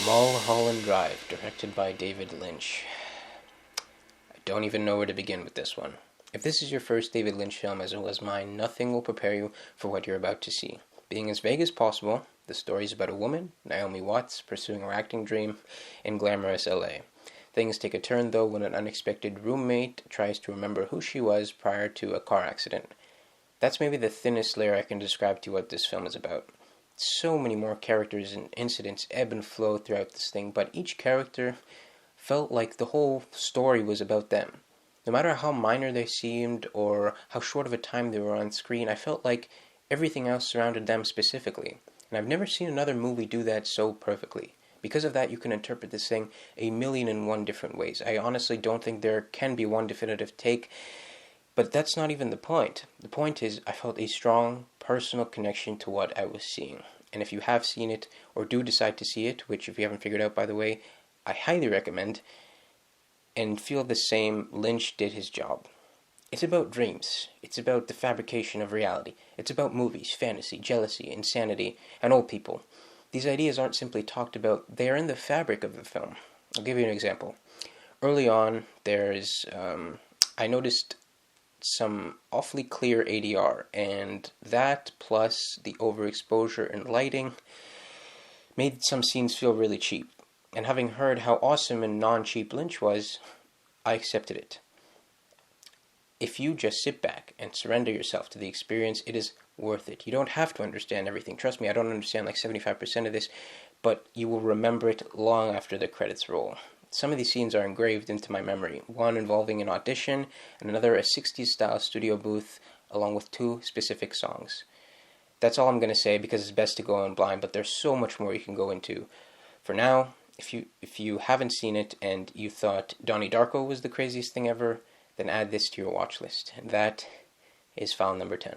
Mulholland Drive, directed by David Lynch. I don't even know where to begin with this one. If this is your first David Lynch film, as it was mine, nothing will prepare you for what you're about to see. Being as vague as possible, the story is about a woman, Naomi Watts, pursuing her acting dream in glamorous LA. Things take a turn, though, when an unexpected roommate tries to remember who she was prior to a car accident. That's maybe the thinnest layer I can describe to what this film is about. So many more characters and incidents ebb and flow throughout this thing, but each character felt like the whole story was about them. No matter how minor they seemed or how short of a time they were on screen, I felt like everything else surrounded them specifically. And I've never seen another movie do that so perfectly. Because of that, you can interpret this thing a million and one different ways. I honestly don't think there can be one definitive take, but that's not even the point. The point is, I felt a strong, personal connection to what I was seeing. And if you have seen it, or do decide to see it, which if you haven't figured out, by the way, I highly recommend, and feel the same, Lynch did his job. It's about dreams. It's about the fabrication of reality. It's about movies, fantasy, jealousy, insanity, and old people. These ideas aren't simply talked about, they are in the fabric of the film. I'll give you an example. Early on, I noticed some awfully clear ADR, and that plus the overexposure and lighting made some scenes feel really cheap. And having heard how awesome and non-cheap Lynch was, I accepted it. If you just sit back and surrender yourself to the experience, it is worth it. You don't have to understand everything. Trust me, I don't understand like 75% of this, but you will remember it long after the credits roll. Some of these scenes are engraved into my memory, one involving an audition, and another a 60s-style studio booth, along with two specific songs. That's all I'm going to say because it's best to go in blind, but there's so much more you can go into. For now, if you haven't seen it and you thought Donnie Darko was the craziest thing ever, then add this to your watch list. And that is file number 10.